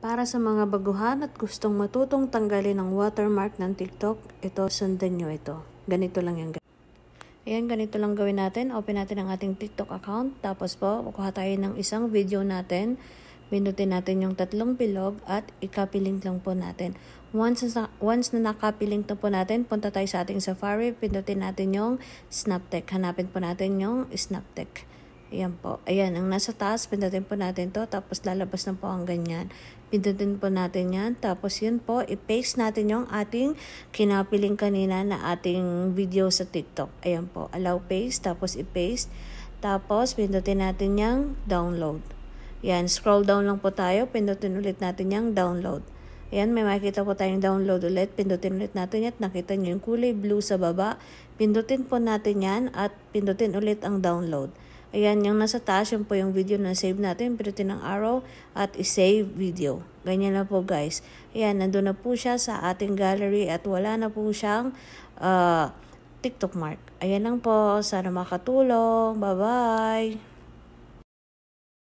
Para sa mga baguhan at gustong matutong tanggalin ang watermark ng TikTok, ito, sundan nyo ito. Ganito lang yan. Ayan, ganito lang gawin natin. Open natin ang ating TikTok account. Tapos po, kukuha tayo ng isang video natin. Pindutin natin yung tatlong bilog at i-copy link lang po natin. Once na na-copy link na po natin, punta tayo sa ating Safari. Pindutin natin yung Snaptek. Hanapin po natin yung Snaptek. Ayan po. Ayan, ang nasa taas, pindutin po natin to. Tapos lalabas na po ang ganyan. Pindutin po natin yan. Tapos yun po, i-paste natin yung ating kinapiling kanina na ating video sa TikTok. Ayan po. Allow paste. Tapos i-paste. Tapos pindutin natin yung download. Yan, scroll down lang po tayo. Pindutin ulit natin yung download. Ayan, may makikita po tayong download ulit. Pindutin ulit natin yan. Nakita nyo yung kulay blue sa baba. Pindutin po natin yan at pindutin ulit ang download. Ayan, yung nasa taas, yun po yung video na save natin. Pindutin ang arrow at i-save video. Ganyan na po guys. Ayan, nandun na po siya sa ating gallery at wala na po siyang TikTok mark. Ayan lang po. Sana makatulong. Bye-bye!